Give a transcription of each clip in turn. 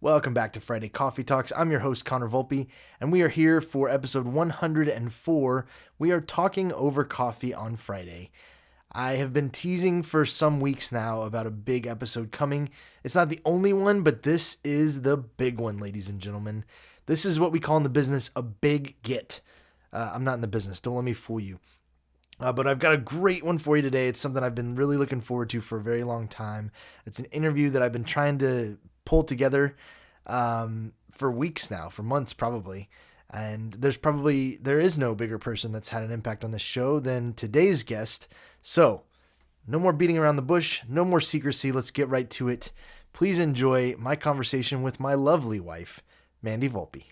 Welcome back to Friday Coffee Talks. I'm your host, Connor Volpe, and we are here for episode 104. We are talking over coffee on Friday. I have been teasing for some weeks now about a big episode coming. It's not the only one, but this is the big one, ladies and gentlemen. This is what we call in the business a big get. I'm not in the business. Don't let me fool you. But I've got a great one for you today. It's something I've been really looking forward to for a very long time. It's an interview that I've been trying to pull together for weeks now, for months probably. And there is no bigger person that's had an impact on this show than today's guest. So no more beating around the bush, no more secrecy. Let's get right to it. Please enjoy my conversation with my lovely wife, Mandy Volpe.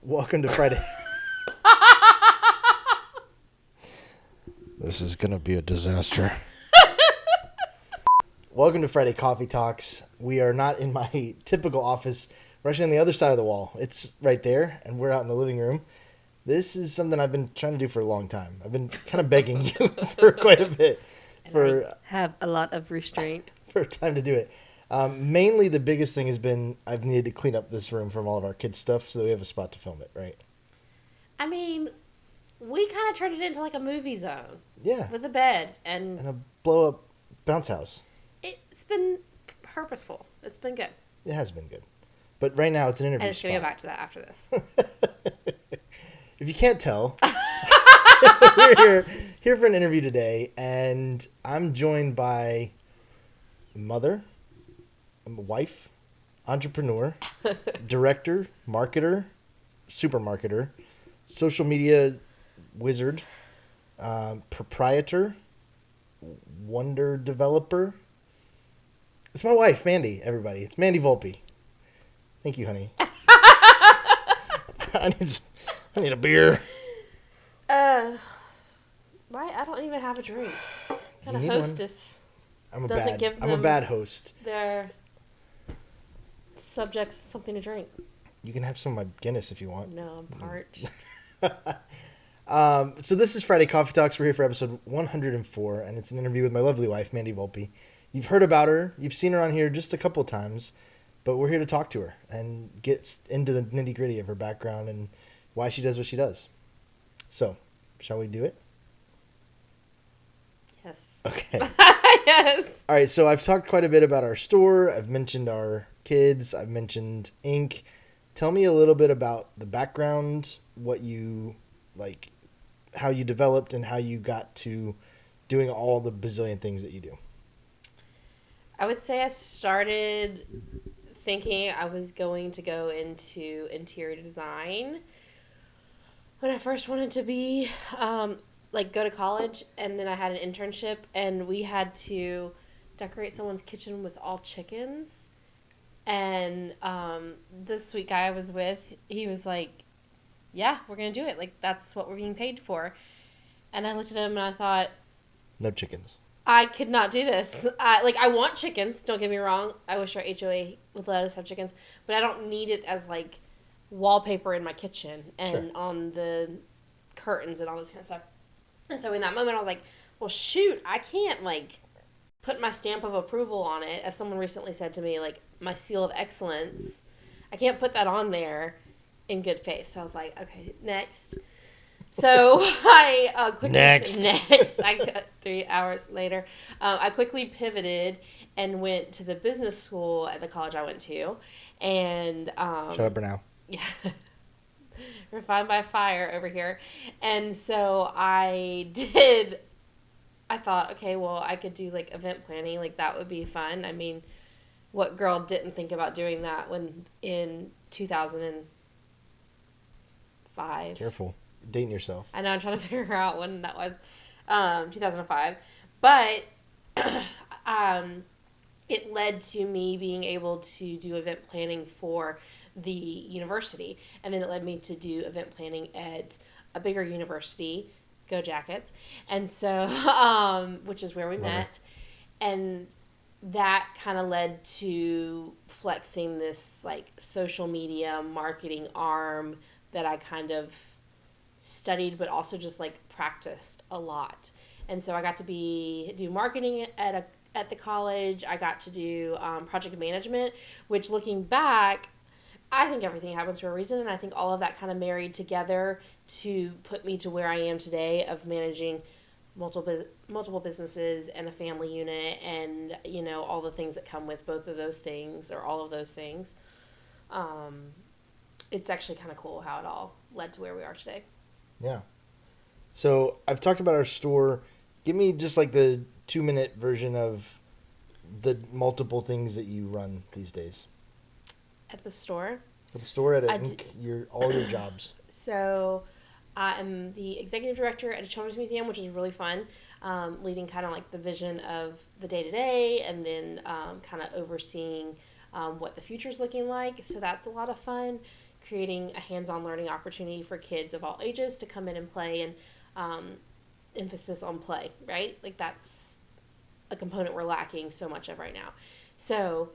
Welcome to Friday. This is going to be a disaster. Welcome to Friday Coffee Talks. We are not in my typical office. We're actually on the other side of the wall. It's right there, and we're out in the living room. This is something I've been trying to do for a long time. I've been kind of begging you for quite a bit. I have a lot of restraint. For time to do it. Mainly the biggest thing has been I've needed to clean up this room from all of our kids' stuff so that we have a spot to film it, right? I mean, we kind of turned it into like a movie zone. Yeah. With a bed and a blow-up bounce house. It's been purposeful. It's been good. It has been good. But right now it's an interview I'm just going to go back to that after this. If you can't tell, we're here for an interview today, and I'm joined by mother, wife, entrepreneur, director, marketer, supermarketer, social media wizard, proprietor, wonder developer. It's my wife, Mandy, everybody. It's Mandy Volpe. Thank you, honey. I need a beer. Right? I don't even have a drink. Kind of hostess. I'm a bad host. Their subjects something to drink. You can have some of my Guinness if you want. No, I'm parched. So this is Friday Coffee Talks. We're here for episode 104, and it's an interview with my lovely wife, Mandy Volpe. You've heard about her. You've seen her on here just a couple of times, but we're here to talk to her and get into the nitty-gritty of her background and why she does what she does. So, shall we do it? Yes. Okay. Yes. All right, so I've talked quite a bit about our store. I've mentioned our kids. I've mentioned ink. Tell me a little bit about the background, what you like, how you developed, and how you got to doing all the bazillion things that you do. I would say I started thinking I was going to go into interior design when I first wanted to be, go to college, and then I had an internship, and we had to decorate someone's kitchen with all chickens. And this sweet guy I was with, he was like, yeah, we're going to do it. Like, that's what we're being paid for. And I looked at him and I thought, no chickens. I could not do this. I want chickens, don't get me wrong. I wish our HOA would let us have chickens. But I don't need it as, like, wallpaper in my kitchen and on the curtains and all this kind of stuff. And so in that moment, I was like, well, shoot, I can't, like, put my stamp of approval on it. As someone recently said to me, like, my seal of excellence. I can't put that on there in good faith. So I was like, okay, next. So I quickly... Next. I got 3 hours later. I quickly pivoted and went to the business school at the college I went to. And... Shut up for now. Yeah. Refined by fire over here. And so I thought, okay, well, I could do, like, event planning. Like, that would be fun. I mean, what girl didn't think about doing that when in 2005? Careful. You're dating yourself. I know. I'm trying to figure out when that was. 2005. But it led to me being able to do event planning for the university. And then it led me to do event planning at a bigger university, Go Jackets. And so, which is where we met. And that kind of led to flexing this like social media marketing arm that I kind of studied, but also just like practiced a lot. And so I got to do marketing at the college. I got to do project management, which looking back, I think everything happens for a reason, and I think all of that kind of married together to put me to where I am today of managing multiple businesses and a family unit, and all the things that come with both of those things or all of those things. It's actually kind of cool how it all led to where we are today. Yeah. So I've talked about our store. Give me just like the 2-minute version of the multiple things that you run these days. At the store? At the store, all your jobs. So I am the executive director at a children's museum, which is really fun, leading kind of like the vision of the day-to-day, and then kind of overseeing what the future's looking like. So that's a lot of fun, creating a hands-on learning opportunity for kids of all ages to come in and play, and emphasis on play, right? Like that's a component we're lacking so much of right now. So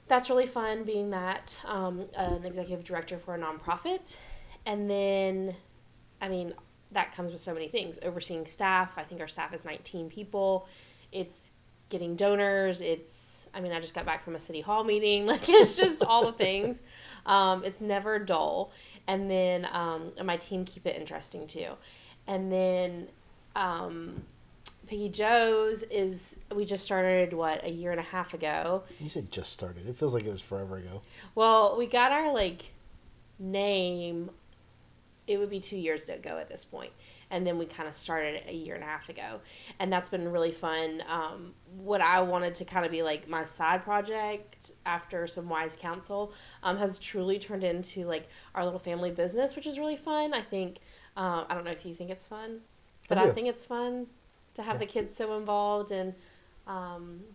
that's really fun, being that an executive director for a nonprofit. And then, that comes with so many things. Overseeing staff. I think our staff is 19 people. It's getting donors. I just got back from a city hall meeting. Like, it's just all the things. It's never dull. And then my team keep it interesting, too. And then Piggy Joe's we just started, a year and a half ago. You said just started. It feels like it was forever ago. Well, we got our, name, it would be 2 years ago at this point. And then we kind of started a year and a half ago. And that's been really fun. What I wanted to kind of be, my side project after some wise counsel has truly turned into, our little family business, which is really fun. I think, I don't know if you think it's fun, but I think it's fun to have the kids so involved and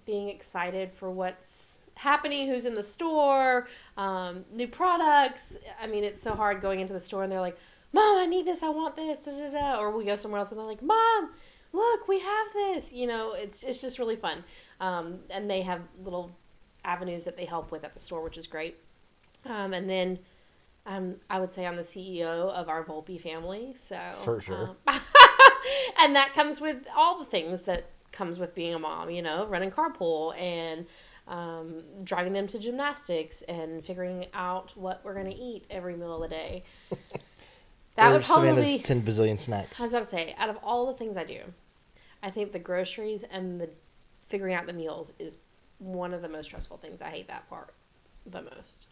being excited for what's happening, who's in the store, new products. It's so hard going into the store and they're like, Mom, I need this, I want this, da, da, da. Or we go somewhere else and they're like, Mom, look, we have this. It's just really fun. And they have little avenues that they help with at the store, which is great. And then I would say I'm the CEO of our Volpe family. So for sure. And that comes with all the things that comes with being a mom, running carpool and driving them to gymnastics and figuring out what we're going to eat every meal of the day. That would probably Savannah's 10 bazillion snacks. I was about to say, out of all the things I do, I think the groceries and the figuring out the meals is one of the most stressful things. I hate that part the most.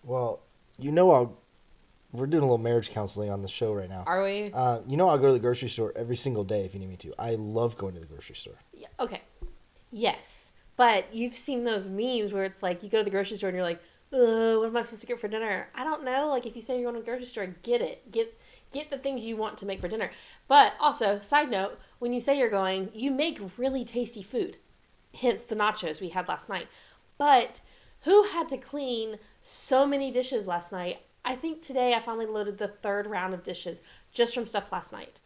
Well, we're doing a little marriage counseling on the show right now. Are we? I'll go to the grocery store every single day if you need me to. I love going to the grocery store. Yeah, okay. Yes. But you've seen those memes where it's like you go to the grocery store and you're like, what am I supposed to get for dinner? I don't know. If you say you're going to the grocery store, get it. Get the things you want to make for dinner. But also, side note, when you say you're going, you make really tasty food. Hence the nachos we had last night. But who had to clean so many dishes last night? I think today I finally loaded the 3rd round of dishes just from stuff last night.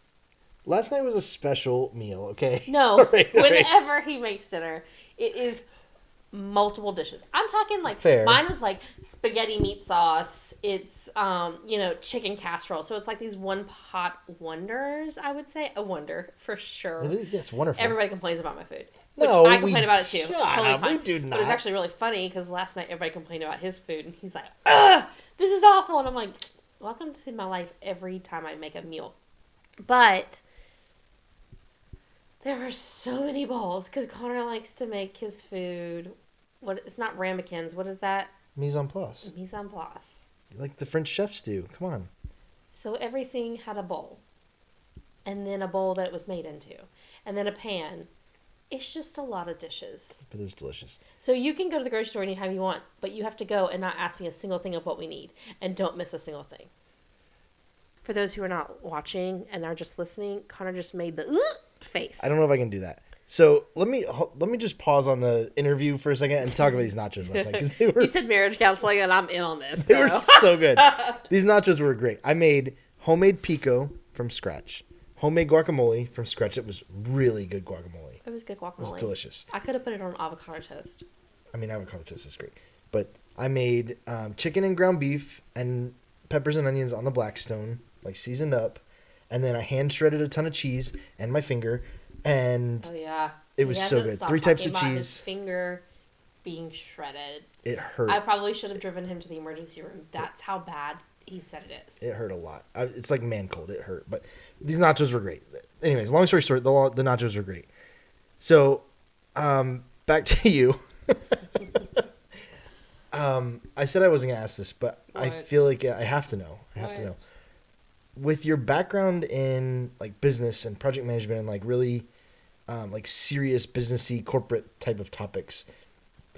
Last night was a special meal, okay? No, whenever he makes dinner, it is multiple dishes. I'm talking Fair. Mine is spaghetti meat sauce. It's chicken casserole. So it's these one pot wonders. I would say a wonder for sure. It's wonderful. Everybody complains about my food, which I complain about it too. It's totally fine. We do not. But it's actually really funny because last night everybody complained about his food, and he's like, "Ugh, this is awful," and I'm like, "Welcome to my life every time I make a meal." But there were so many bowls because Connor likes to make his food. It's not ramekins. What is that? Mise en place. Mise en place. Like the French chefs do. Come on. So everything had a bowl. And then a bowl that it was made into. And then a pan. It's just a lot of dishes. But it's delicious. So you can go to the grocery store anytime you want, but you have to go and not ask me a single thing of what we need. And don't miss a single thing. For those who are not watching and are just listening, Connor just made the face. I don't know if I can do that. So let me just pause on the interview for a second and talk about these nachos last night. 'Cause you said marriage counseling, and I'm in on this. They were so good. These nachos were great. I made homemade pico from scratch, homemade guacamole from scratch. It was really good guacamole. It was good guacamole. It was delicious. I could have put it on avocado toast. Avocado toast is great. But I made chicken and ground beef and peppers and onions on the Blackstone, like seasoned up, and then I hand shredded a ton of cheese and my finger, and Oh yeah. it was so good. 3 types of About his cheese. finger being shredded. It hurt. I probably should have driven him to the emergency room. That's how bad he said it is. It hurt a lot. It's like man cold. It hurt, but these nachos were great. Anyways, long story short, the nachos were great. So, back to you. I said I wasn't gonna ask this, but I feel like I have to know. I have to know. With your background in like business and project management and like really, like serious businessy corporate type of topics,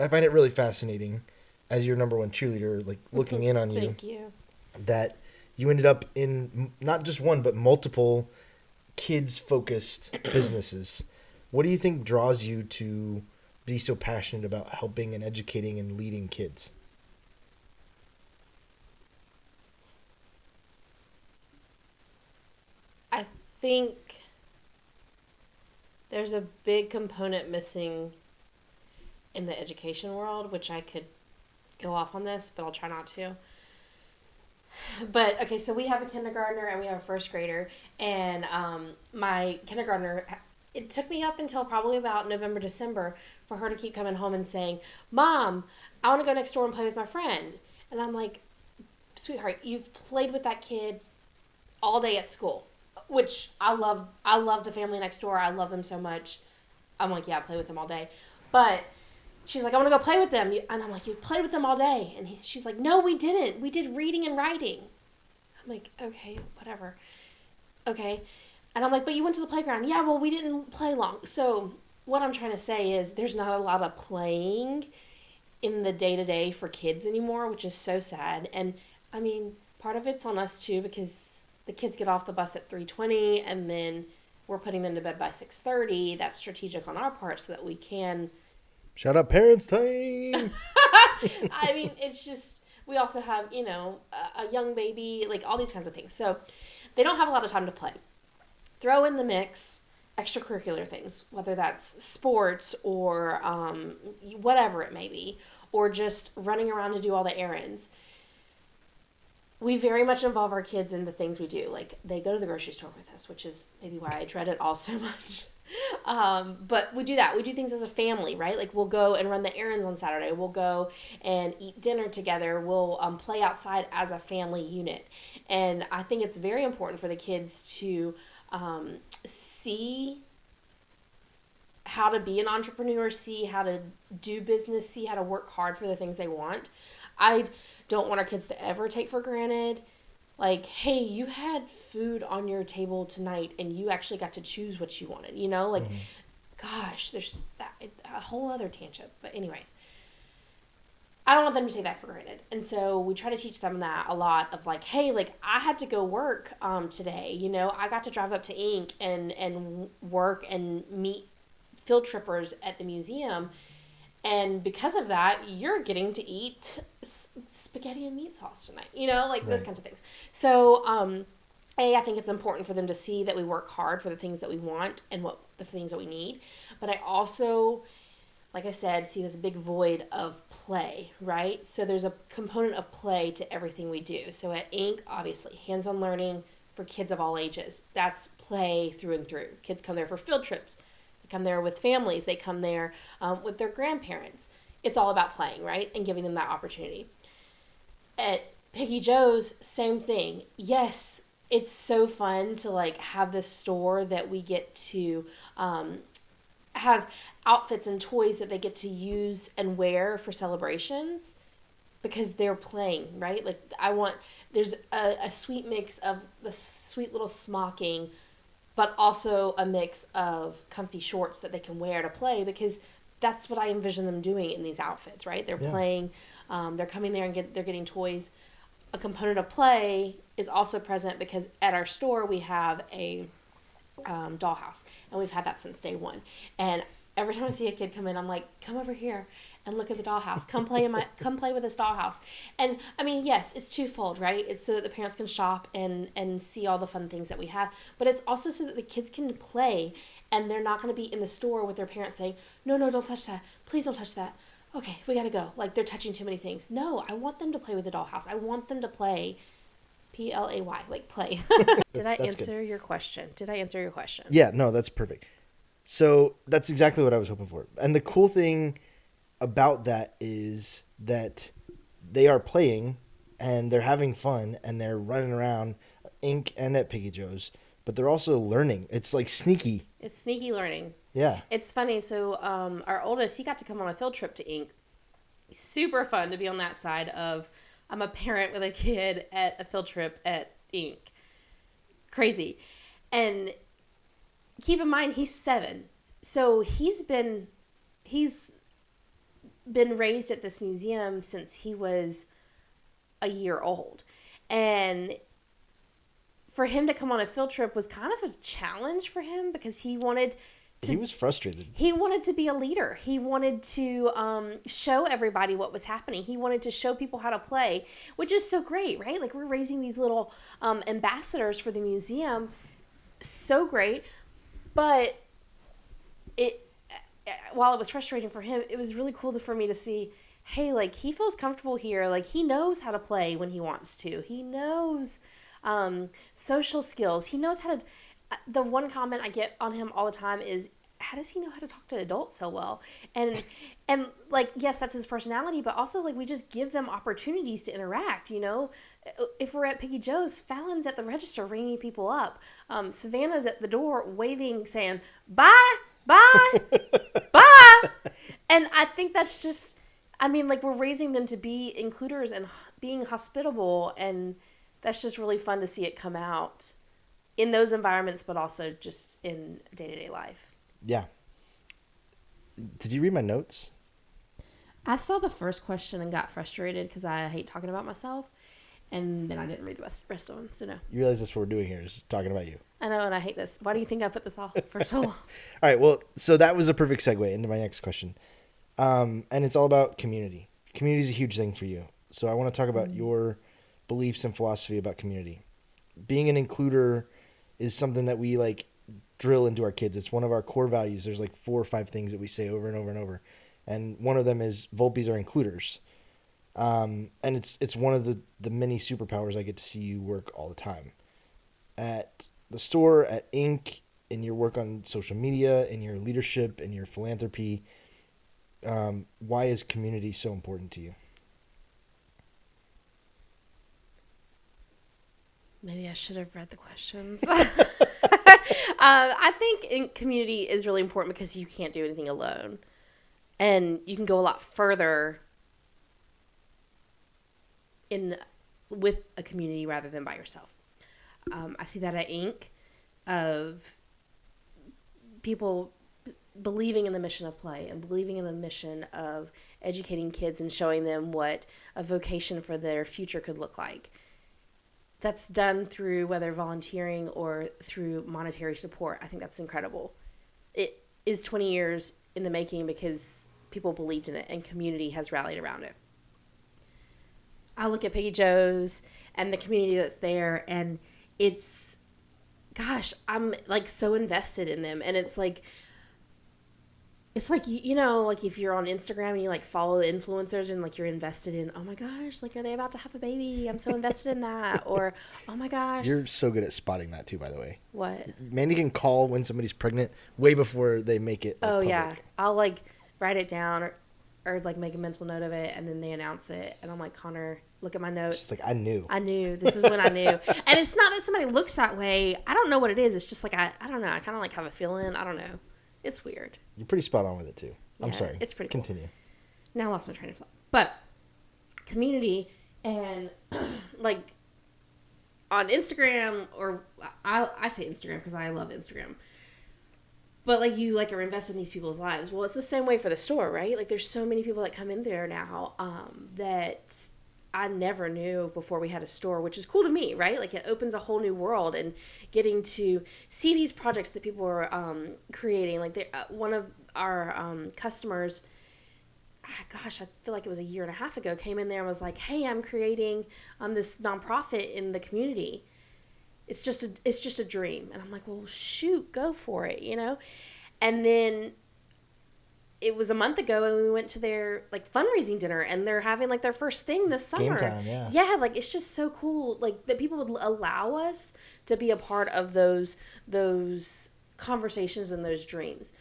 I find it really fascinating. As your number one cheerleader, like looking in on you. Thank you. That you ended up in not just one but multiple kids-focused businesses. What do you think draws you to be so passionate about helping and educating and leading kids? I think there's a big component missing in the education world, which I could go off on this, but I'll try not to. But, okay, so we have a kindergartner and we have a first grader, and my kindergartner, it took me up until probably about November, December for her to keep coming home and saying, Mom, I want to go next door and play with my friend. And I'm like, sweetheart, you've played with that kid all day at school, which I love the family next door. I love them so much. I'm like, yeah, I play with them all day. But she's like, I want to go play with them. And I'm like, you played with them all day. And she's like, no, we didn't. We did reading and writing. I'm like, okay, whatever. Okay. And I'm like, but you went to the playground. Yeah, well, we didn't play long. So what I'm trying to say is there's not a lot of playing in the day-to-day for kids anymore, which is so sad. And, I mean, part of it's on us, too, because the kids get off the bus at 3:20, and then we're putting them to bed by 6:30. That's strategic on our part so that we can... Shout out parents time! I mean, it's just... We also have, you know, a young baby, like all these kinds of things. So they don't have a lot of time to play. Throw in the mix extracurricular things, whether that's sports or whatever it may be, or just running around to do all the errands. We very much involve our kids in the things we do. Like, they go to the grocery store with us, which is maybe why I dread it all so much. But we do that. We do things as a family, right? Like, we'll go and run the errands on Saturday. We'll go and eat dinner together. We'll play outside as a family unit. And I think it's very important for the kids to see how to be an entrepreneur, see how to do business, see how to work hard for the things they want. I don't want our kids to ever take for granted, like, hey, you had food on your table tonight and you actually got to choose what you wanted, you know? Like, gosh, there's a whole other tangent. But anyways, I don't want them to take that for granted. And so we try to teach them that a lot of like, hey, like, I had to go work today, you know? I got to drive up to Inc. and work and meet field trippers at the museum. And because of that, you're getting to eat spaghetti and meat sauce tonight, you know, like those kinds of things. So, I think it's important for them to see that we work hard for the things that we want and the things that we need. But I also, like I said, see this big void of play, right? So there's a component of play to everything we do. So at Inc., obviously, hands-on learning for kids of all ages. That's play through and through. Kids come there for field trips. Come there with families. They come there with their grandparents. It's all about playing, right? And giving them that opportunity. At Piggy Joe's, same thing. Yes, it's so fun to like have this store that we get to have outfits and toys that they get to use and wear for celebrations because they're playing, right? Like there's a sweet mix of the sweet little smocking, but also a mix of comfy shorts that they can wear to play because that's what I envision them doing in these outfits, right? They're playing, they're coming there and they're getting toys. A component of play is also present because at our store we have a dollhouse, and we've had that since day one. And every time I see a kid come in, I'm like, come over here and look at the dollhouse. Come play with this dollhouse. And I mean, yes, it's twofold, right? It's so that the parents can shop and see all the fun things that we have, but it's also so that the kids can play and they're not going to be in the store with their parents saying, no, don't touch that. Please don't touch that. Okay, we got to go. Like, they're touching too many things. No, I want them to play with the dollhouse. I want them to play Play, like play. Did I answer your question? Yeah, no, that's perfect. So that's exactly what I was hoping for. And the cool thing about that is that they are playing and they're having fun and they're running around Ink and at Piggy Joe's, but they're also learning. It's like sneaky. It's sneaky learning. Yeah. It's funny. So our oldest, he got to come on a field trip to Ink. Super fun to be on that side of I'm a parent with a kid at a field trip at Ink. Crazy. And keep in mind, he's 7. So he's been raised at this museum since he was a year old. And for him to come on a field trip was kind of a challenge for him because he was frustrated. He wanted to be a leader. He wanted to show everybody what was happening. He wanted to show people how to play, which is so great, right? Like, we're raising these little ambassadors for the museum. So great. But while it was frustrating for him, it was really cool for me to see, hey, like, he feels comfortable here. Like, he knows how to play when he wants to. He knows social skills. He knows how to... The one comment I get on him all the time is, how does he know how to talk to adults so well? And like, yes, that's his personality, but also, like, we just give them opportunities to interact, you know? If we're at Piggy Joe's, Fallon's at the register ringing people up. Savannah's at the door waving, saying, bye, bye, bye. And I think that's just, I mean, like, we're raising them to be includers and being hospitable, and that's just really fun to see it come out in those environments, but also just in day-to-day life. Yeah. Did you read my notes? I saw the first question and got frustrated because I hate talking about myself, and then I didn't read the rest of them, so no. You realize that's what we're doing here, is talking about you. I know, and I hate this. Why do you think I put this off for so long? All right, well, so that was a perfect segue into my next question. And it's all about community. Community is a huge thing for you. So I want to talk about your beliefs and philosophy about community. Being an includer is something that we like drill into our kids. It's one of our core values. There's like 4 or 5 things that we say over and over and over. And one of them is Volpes are includers. And it's one of the many superpowers I get to see you work all the time. At the store, at Ink, in your work on social media, in your leadership, in your philanthropy, why is community so important to you? Maybe I should have read the questions. I think in community is really important because you can't do anything alone. And you can go a lot further with a community rather than by yourself. I see that at Ink, of people believing in the mission of play and believing in the mission of educating kids and showing them what a vocation for their future could look like. That's done through whether volunteering or through monetary support. I think that's incredible. It is 20 years in the making because people believed in it and community has rallied around it. I look at Piggy Joe's and the community that's there, and it's, gosh, I'm like so invested in them. And it's like, you know, like if you're on Instagram and you like follow the influencers and like you're invested in, oh my gosh, like, are they about to have a baby? I'm so invested in that. Or, oh my gosh. You're so good at spotting that too, by the way. What? Mandy can call when somebody's pregnant way before they make it. Like, public. Yeah. I'll like write it down or like make a mental note of it, and then they announce it. And I'm like, Connor, look at my notes. She's like, I knew. This is when I knew. And it's not that somebody looks that way. I don't know what it is. It's just like, I don't know. I kind of like have a feeling. I don't know. It's weird. You're pretty spot on with it too. I'm Yeah, sorry. It's pretty Continue. Cool. Now I lost my train of thought. But community and like on Instagram, or I say Instagram because I love Instagram. But like you like are invested in these people's lives. Well, it's the same way for the store, right? Like there's so many people that come in there now that I never knew before we had a store, which is cool to me, right? Like it opens a whole new world, and getting to see these projects that people are creating. Like one of our customers, gosh, I feel like it was a year and a half ago, came in there and was like, "Hey, I'm creating this nonprofit in the community. It's just a dream." And I'm like, "Well, shoot, go for it," you know? And then it was a month ago, and we went to their like fundraising dinner, and they're having like their first thing this summer. Game time, yeah. Yeah, like it's just so cool, like that people would allow us to be a part of those conversations and those dreams.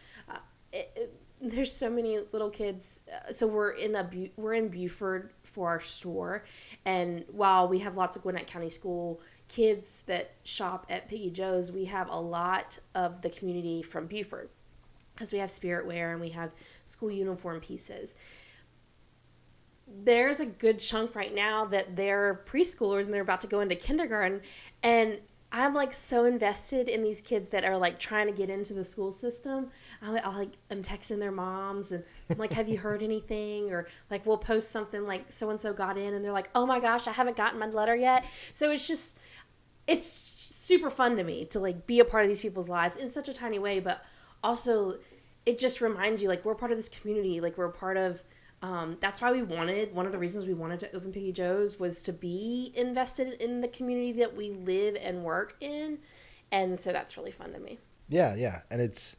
There's so many little kids. So we're in Buford for our store, and while we have lots of Gwinnett County School kids that shop at Piggy Joe's, we have a lot of the community from Buford, because we have spirit wear and we have school uniform pieces. There's a good chunk right now that they're preschoolers and they're about to go into kindergarten, and I'm like so invested in these kids that are like trying to get into the school system. I'm texting their moms and I'm like, have you heard anything? Or like we'll post something like so and so got in, and they're like, oh my gosh, I haven't gotten my letter yet. So it's super fun to me to like be a part of these people's lives in such a tiny way, but also it just reminds you like we're part of this community, like we're part of that's why one of the reasons we wanted to open Piggy Joe's was to be invested in the community that we live and work in. And so that's really fun to me. Yeah. And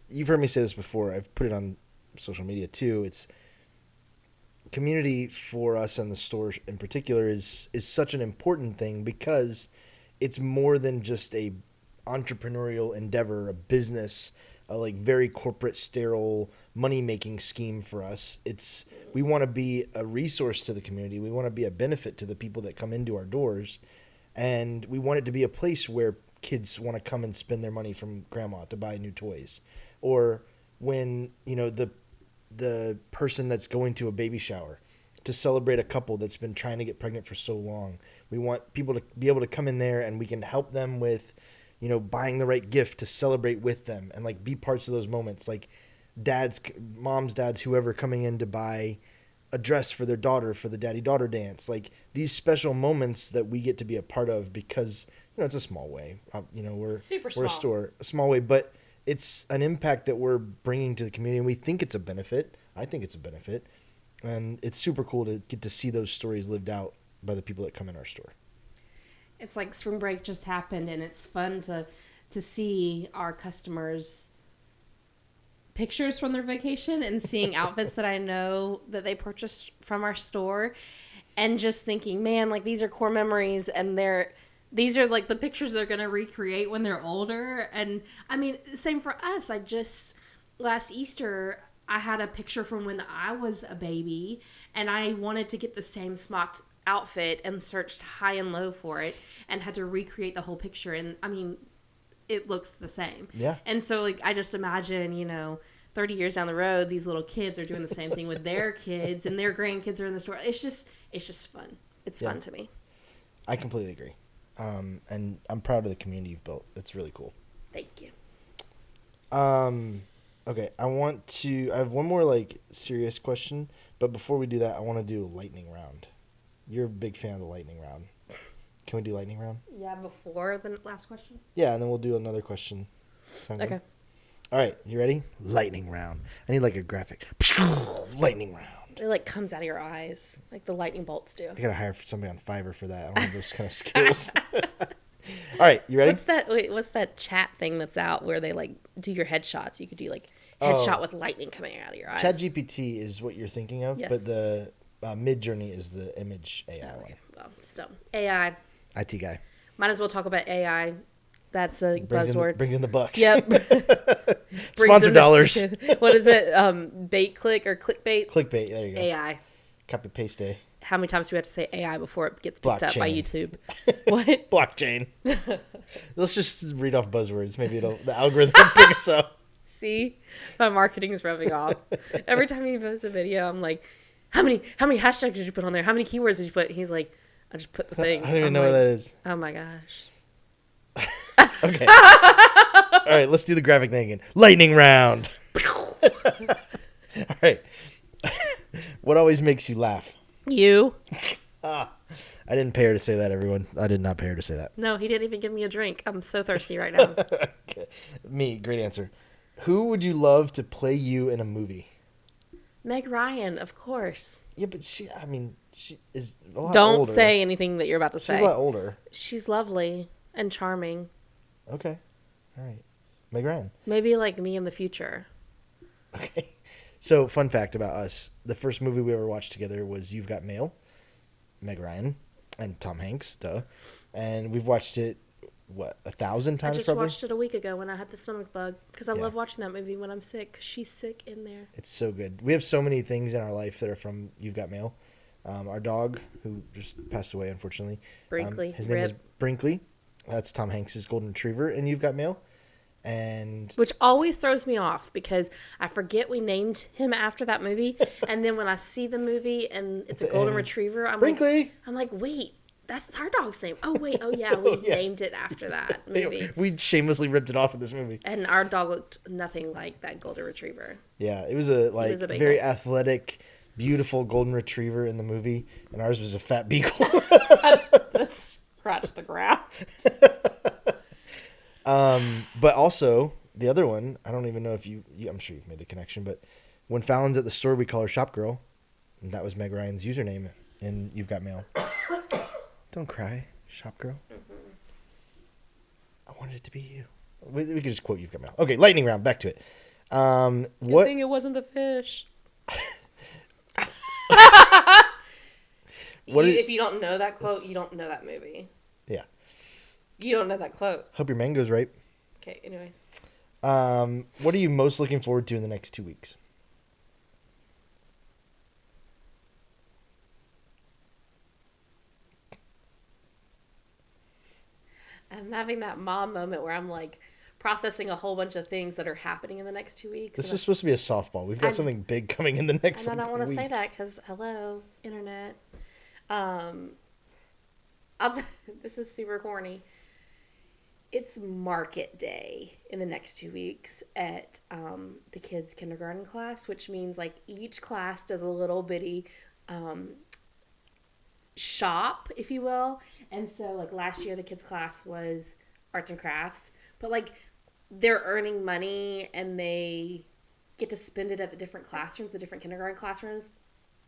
you've heard me say this before. I've put it on social media too. It's community for us and the store in particular is such an important thing, because it's more than just a entrepreneurial endeavor, a business, a like very corporate, sterile money-making scheme for us. We want to be a resource to the community. We want to be a benefit to the people that come into our doors. And we want it to be a place where kids want to come and spend their money from grandma to buy new toys. Or when, the person that's going to a baby shower to celebrate a couple that's been trying to get pregnant for so long. We want people to be able to come in there and we can help them with, buying the right gift to celebrate with them and like be parts of those moments. Like moms, dads, whoever coming in to buy a dress for their daughter for the daddy-daughter dance. Like these special moments that we get to be a part of because, it's a small way. We're a small way, but it's an impact that we're bringing to the community, and we think it's a benefit. I think it's a benefit, and it's super cool to get to see those stories lived out by the people that come in our store. It's like spring break just happened, and it's fun to see our customers' pictures from their vacation and seeing outfits that I know that they purchased from our store, and just thinking, man, like these are core memories, and these are like the pictures they're going to recreate when they're older. And I mean, same for us. Last Easter, I had a picture from when I was a baby, and I wanted to get the same smocked outfit and searched high and low for it and had to recreate the whole picture. And I mean, it looks the same. Yeah. And so like, I just imagine, 30 years down the road, these little kids are doing the same thing with their kids, and their grandkids are in the store. It's just fun. It's fun to me. I completely agree. And I'm proud of the community you've built. It's really cool. Thank you. Okay. I have one more like serious question, but before we do that, I want to do a lightning round. You're a big fan of the lightning round. Can we do lightning round? Yeah, before the last question? Yeah, and then we'll do another question. Sound Okay. good? All right, you ready? Lightning round. I need like a graphic. Lightning round. It like comes out of your eyes, like the lightning bolts do. I gotta hire somebody on Fiverr for that. I don't have those kind of skills. All right, you ready? What's that chat thing that's out where they like do your headshots? You could do like headshot with lightning coming out of your eyes. ChatGPT is what you're thinking of, yes. But the Midjourney is the image AI one. Well, still AI. IT guy. Might as well talk about AI. That's a buzzword. Brings in the bucks. Yep. Sponsor dollars. What is it? Bait click or clickbait? Clickbait. There you go. AI. Copy paste day. How many times do we have to say AI before it gets picked up by YouTube? What? Blockchain. Let's just read off buzzwords. Maybe the algorithm will pick us up. See, my marketing is rubbing off. Every time he posts a video, I'm like, how many hashtags did you put on there? How many keywords did you put? He's like, I just put the things. I don't even know what that is. Oh my gosh. Okay. All right, let's do the graphic thing again. Lightning round. All right. What always makes you laugh? You. I didn't pay her to say that, everyone. I did not pay her to say that. No, he didn't even give me a drink. I'm so thirsty right now. Okay. Me, great answer. Who would you love to play you in a movie? Meg Ryan, of course. Yeah, but she is a lot Don't older. say anything that you're about to say. She's a lot older. She's lovely and charming. Okay. All right. Meg Ryan. Maybe like me in the future. Okay. So, fun fact about us: the first movie we ever watched together was You've Got Mail, Meg Ryan, and Tom Hanks, duh. And we've watched it 1,000 I times just probably. watched it a week ago when I had the stomach bug because I Yeah. love watching that movie when I'm sick. 'Cause she's sick in there. It's so good. We have so many things in our life that are from You've Got Mail. Our dog, who just passed away, unfortunately. Brinkley, His name was rip. Brinkley. That's Tom Hanks' golden retriever in You've Got Mail. And Which always throws me off because I forget we named him after that movie, and then when I see the movie and it's a golden And retriever, Brinkley. I'm like, wait, that's our dog's name. Oh wait, oh yeah, we Yeah. named it after that movie. We shamelessly ripped it off in this movie. And our dog looked nothing like that golden retriever. Yeah, it was a was a very beagle. athletic, beautiful golden retriever in the movie, and ours was a fat beagle. Let's scratch the ground. But also the other one, I don't even know if you I'm sure you've made the connection, but when Fallon's at the store, we call her Shop Girl, and that was Meg Ryan's username in You've Got Mail. Don't cry, Shop Girl. Mm-hmm. I wanted it to be you. We could just quote You've Got Mail. Okay, lightning round. Back to it. Good What? thing it wasn't the fish. If you don't know that quote, you don't know that movie. Yeah. You don't know that quote. Hope your mango's ripe. Okay, anyways. What are you most looking forward to in the next 2 weeks? I'm having that mom moment where I'm like processing a whole bunch of things that are happening in the next 2 weeks. This is supposed to be a softball. We've got something big coming in the next And I don't want to week. say that because, hello, internet. This is super corny. It's market day in the next 2 weeks at the kids' kindergarten class, which means like each class does a little bitty shop, if you will. And so like last year the kids' class was arts and crafts, but like they're earning money and they get to spend it at the different classrooms, the different kindergarten classrooms.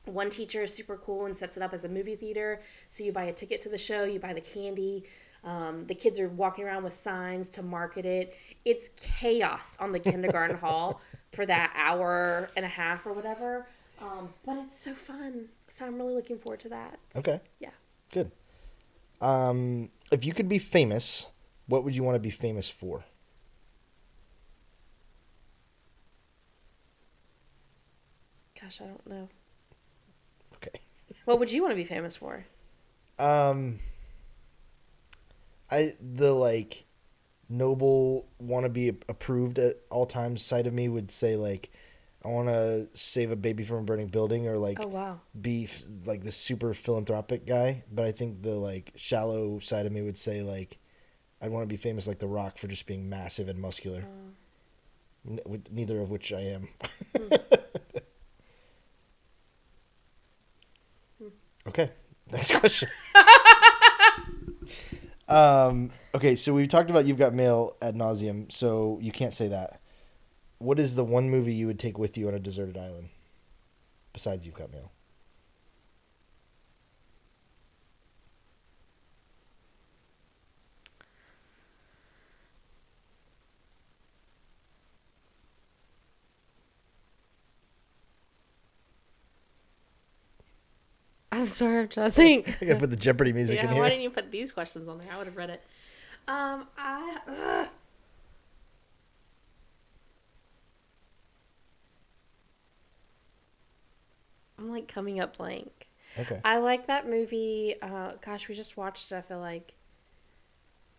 One teacher is super cool and sets it up as a movie theater. So you buy a ticket to the show, you buy the candy. The kids are walking around with signs to market it. It's chaos on the kindergarten hall for that hour and a half or whatever. But it's so fun. So I'm really looking forward to that. Okay. Yeah. Good. If you could be famous, what would you want to be famous for? Gosh, I don't know. Okay. What would you want to be famous for? The noble want to be approved at all times side of me would say like I want to save a baby from a burning building, or like Oh, wow. be like the super philanthropic guy. But I think the like shallow side of me would say like I'd want to be famous like The Rock for just being massive and muscular. Neither of which I am. Okay, next question. Okay, so we've talked about You've Got Mail ad nauseum, so you can't say that. What is the one movie you would take with you on a deserted island besides You've Got Mail? I'm sorry, I'm trying to think. I gotta put the Jeopardy music in Yeah, here. why didn't you put these questions on there? I would have read it. I'm like coming up blank. Okay. I like that movie. Gosh, we just watched it. I feel like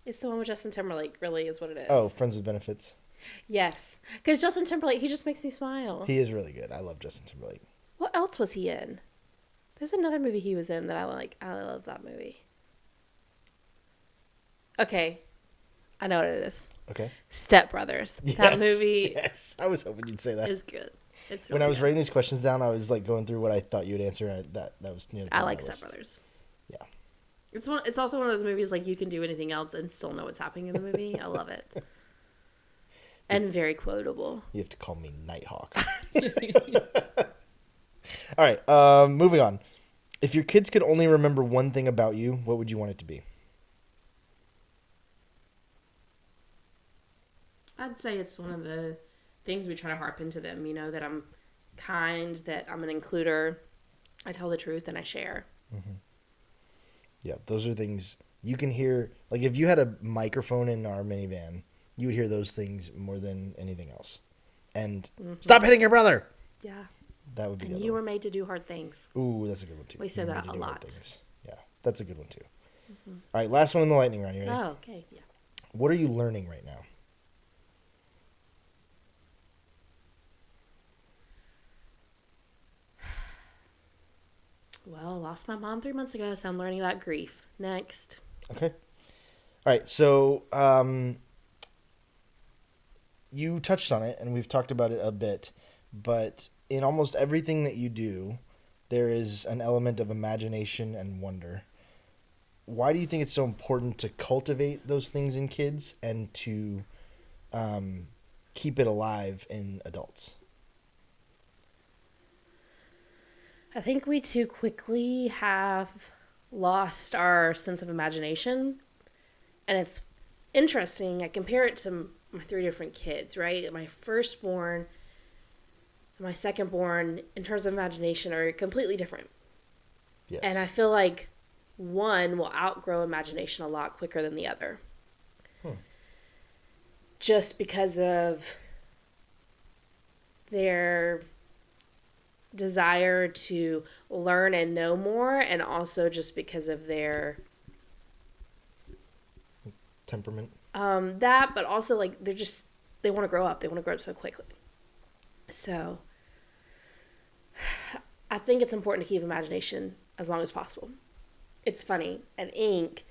it's the one with Justin Timberlake. Really, is what it is. Oh, Friends with Benefits. Yes, because Justin Timberlake, he just makes me smile. He is really good. I love Justin Timberlake. What else was he in? There's another movie he was in that I like. I love that movie. Okay, I know what it is. Okay. Step Brothers. Yes, That movie Yes, I was hoping you'd say that. is good. It's When really I was good. writing these questions down, I was like going through what I thought you would answer, and that was near the I top of like my Step list. Brothers. Yeah. It's also one of those movies like you can do anything else and still know what's happening in the movie. I love it. And very quotable. You have to call me Nighthawk. All right, moving on. If your kids could only remember one thing about you, what would you want it to be? I'd say it's one of the things we try to harp into them, that I'm kind, that I'm an includer. I tell the truth and I share. Mm-hmm. Yeah, those are things you can hear. Like if you had a microphone in our minivan, you would hear those things more than anything else. And stop hitting your brother. Yeah. That would be. And you were made to do hard things. Ooh, that's a good one too. We say that a lot. Yeah, that's a good one too. Mm-hmm. All right, last one in the lightning round. You ready? Oh, okay. Yeah. What are you learning right now? Well, I lost my mom 3 months ago, so I'm learning about grief. Next. Okay. All right, so you touched on it, and we've talked about it a bit, but in almost everything that you do, there is an element of imagination and wonder. Why do you think it's so important to cultivate those things in kids and to keep it alive in adults? I think we too quickly have lost our sense of imagination. And it's interesting. I compare it to my 3 different kids, right? My firstborn and my secondborn, in terms of imagination, are completely different. Yes. And I feel like one will outgrow imagination a lot quicker than the other. Just because of their desire to learn and know more, and also just because of their temperament. That, but also like they want to grow up. They want to grow up so quickly. So I think it's important to keep imagination as long as possible. It's funny, at Ink,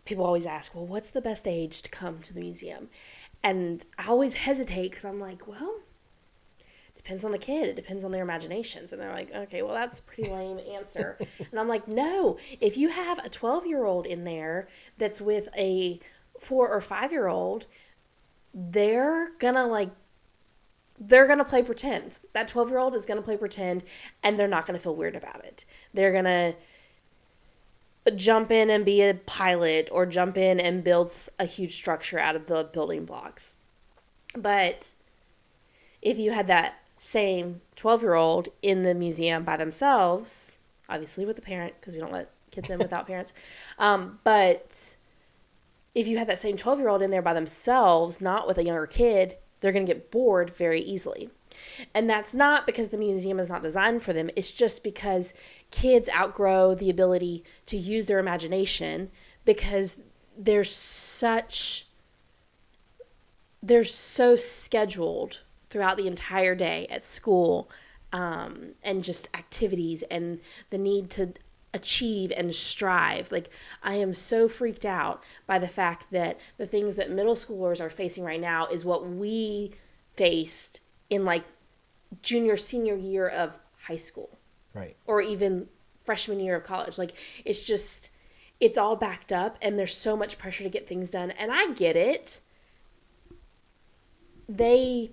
people always ask, well, what's the best age to come to the museum? And I always hesitate because I'm like, well, depends on the kid. It depends on their imaginations. And they're like, okay, well, that's a pretty lame answer. And I'm like, no, if you have a 12-year-old in there that's with a 4 or 5-year-old, they're gonna play pretend. That 12-year-old is gonna play pretend, and they're not gonna feel weird about it. They're gonna jump in and be a pilot, or jump in and build a huge structure out of the building blocks. But if you had that same 12-year-old in the museum by themselves, obviously with a parent, because we don't let kids in without parents, but if you had that same 12-year-old in there by themselves, not with a younger kid, they're going to get bored very easily. And that's not because the museum is not designed for them. It's just because kids outgrow the ability to use their imagination because they're so scheduled throughout the entire day at school, and just activities and the need to achieve and strive. Like, I am so freaked out by the fact that the things that middle schoolers are facing right now is what we faced in like junior, senior year of high school. Right. Or even freshman year of college. Like, it's all backed up, and there's so much pressure to get things done. And I get it. The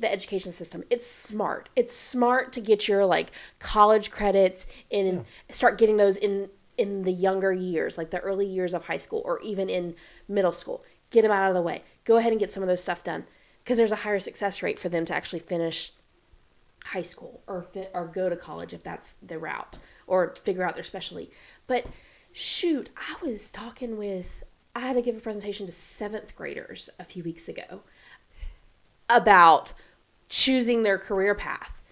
education system, it's smart. It's smart to get your like college credits and start getting those in the younger years, like the early years of high school or even in middle school. Get them out of the way. Go ahead and get some of those stuff done because there's a higher success rate for them to actually finish high school or go to college if that's the route, or figure out their specialty. But shoot, I had to give a presentation to 7th graders a few weeks ago about choosing their career path.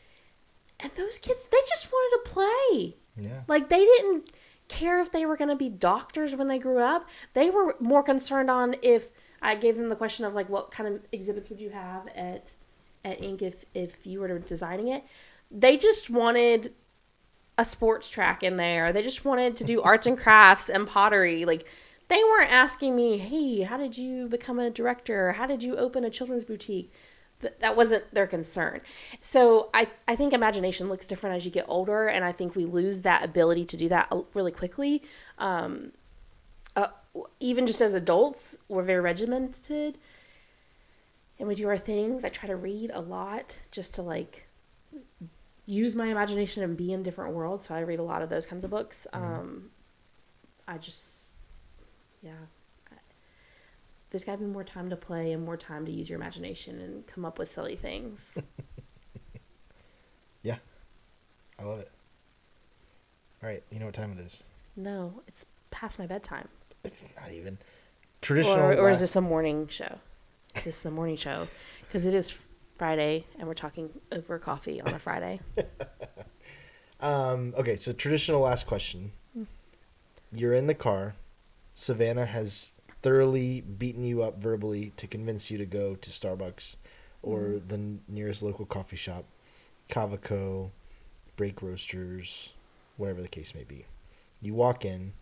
And those kids, they just wanted to play. Yeah. Like, they didn't care if they were going to be doctors when they grew up. They were more concerned on if I gave them the question of, like, what kind of exhibits would you have at Ink if you were designing it. They just wanted a sports track in there. They just wanted to do arts and crafts and pottery. Like, they weren't asking me, hey, how did you become a director? How did you open a children's boutique? That wasn't their concern. So I think imagination looks different as you get older, and I think we lose that ability to do that really quickly. Even just as adults, we're very regimented, and we do our things. I try to read a lot just to, like, use my imagination and be in different worlds. So I read a lot of those kinds of books. there's got to be more time to play and more time to use your imagination and come up with silly things. Yeah. I love it. All right. You know what time it is? No, it's past my bedtime. It's not even. Traditional. Or is this a morning show? Is this the morning show? Because it is Friday and we're talking over coffee on a Friday. Okay, so traditional last question. You're in the car. Savannah has thoroughly beaten you up verbally to convince you to go to Starbucks or the nearest local coffee shop, Cavaco, Break Roasters, whatever the case may be. You walk in.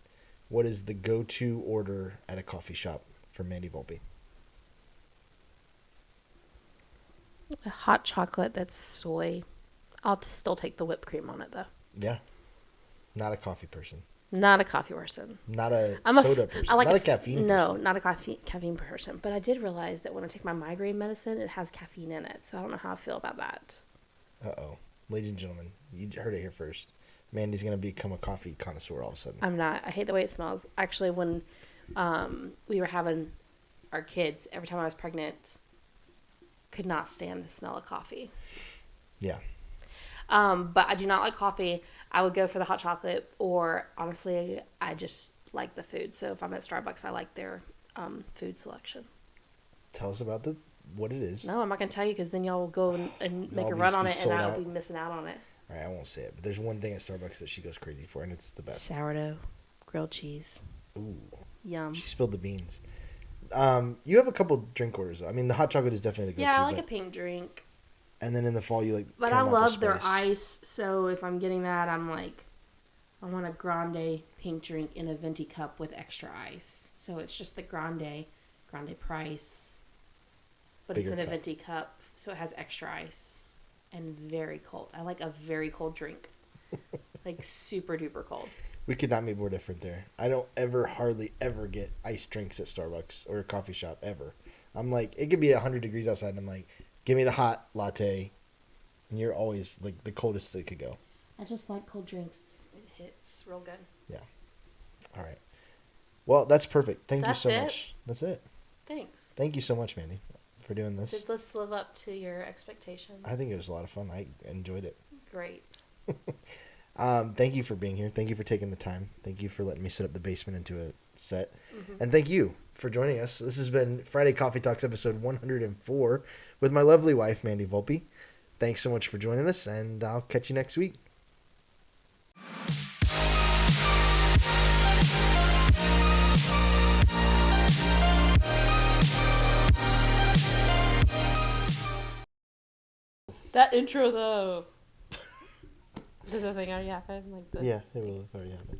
What is the go-to order at a coffee shop for Mandy Volpe? A hot chocolate that's soy. I'll still take the whipped cream on it, though. Yeah. Not a coffee person. Not a coffee person. Not a I'm soda person. I like not a caffeine person. No, not a caffeine person. But I did realize that when I take my migraine medicine, it has caffeine in it. So I don't know how I feel about that. Uh-oh. Ladies and gentlemen, you heard it here first. Mandy's going to become a coffee connoisseur all of a sudden. I'm not. I hate the way it smells. Actually, when we were having our kids, every time I was pregnant, could not stand the smell of coffee. Yeah. But I do not like coffee. I would go for the hot chocolate, or honestly, I just like the food. So if I'm at Starbucks, I like their food selection. Tell us about what it is. No, I'm not going to tell you because then y'all will go and make a run on it, and I'll be missing out on it. All right, I won't say it, but there's one thing at Starbucks that she goes crazy for, and it's the best. Sourdough, grilled cheese. Ooh. Yum. She spilled the beans. You have a couple drink orders, though. I mean, the hot chocolate is definitely the go-to. Yeah, I like a pink drink. And then in the fall, you like. But I love their ice, so if I'm getting that, I'm like, I want a grande pink drink in a venti cup with extra ice. So it's just the grande price, but Bigger it's in a cup. venti cup, so it has extra ice and very cold. I like a very cold drink, like super duper cold. We could not be more different there. I don't hardly ever get iced drinks at Starbucks or a coffee shop ever. I'm like, it could be 100 degrees outside, and I'm like, give me the hot latte, and you're always like the coldest it could go. I just like cold drinks. It hits real good. Yeah. All right. Well, that's perfect. Thank you so That's it? much. That's it. Thanks. Thank you so much, Mandy, for doing this. Did this live up to your expectations? I think it was a lot of fun. I enjoyed it. Great. Thank you for being here. Thank you for taking the time. Thank you for letting me set up the basement into a set. Mm-hmm. And thank you for joining us. This has been Friday Coffee Talks episode 104 with my lovely wife, Mandy Volpe. Thanks so much for joining us, and I'll catch you next week. That intro, though. Did the thing already happen? Yeah, it will have already happened.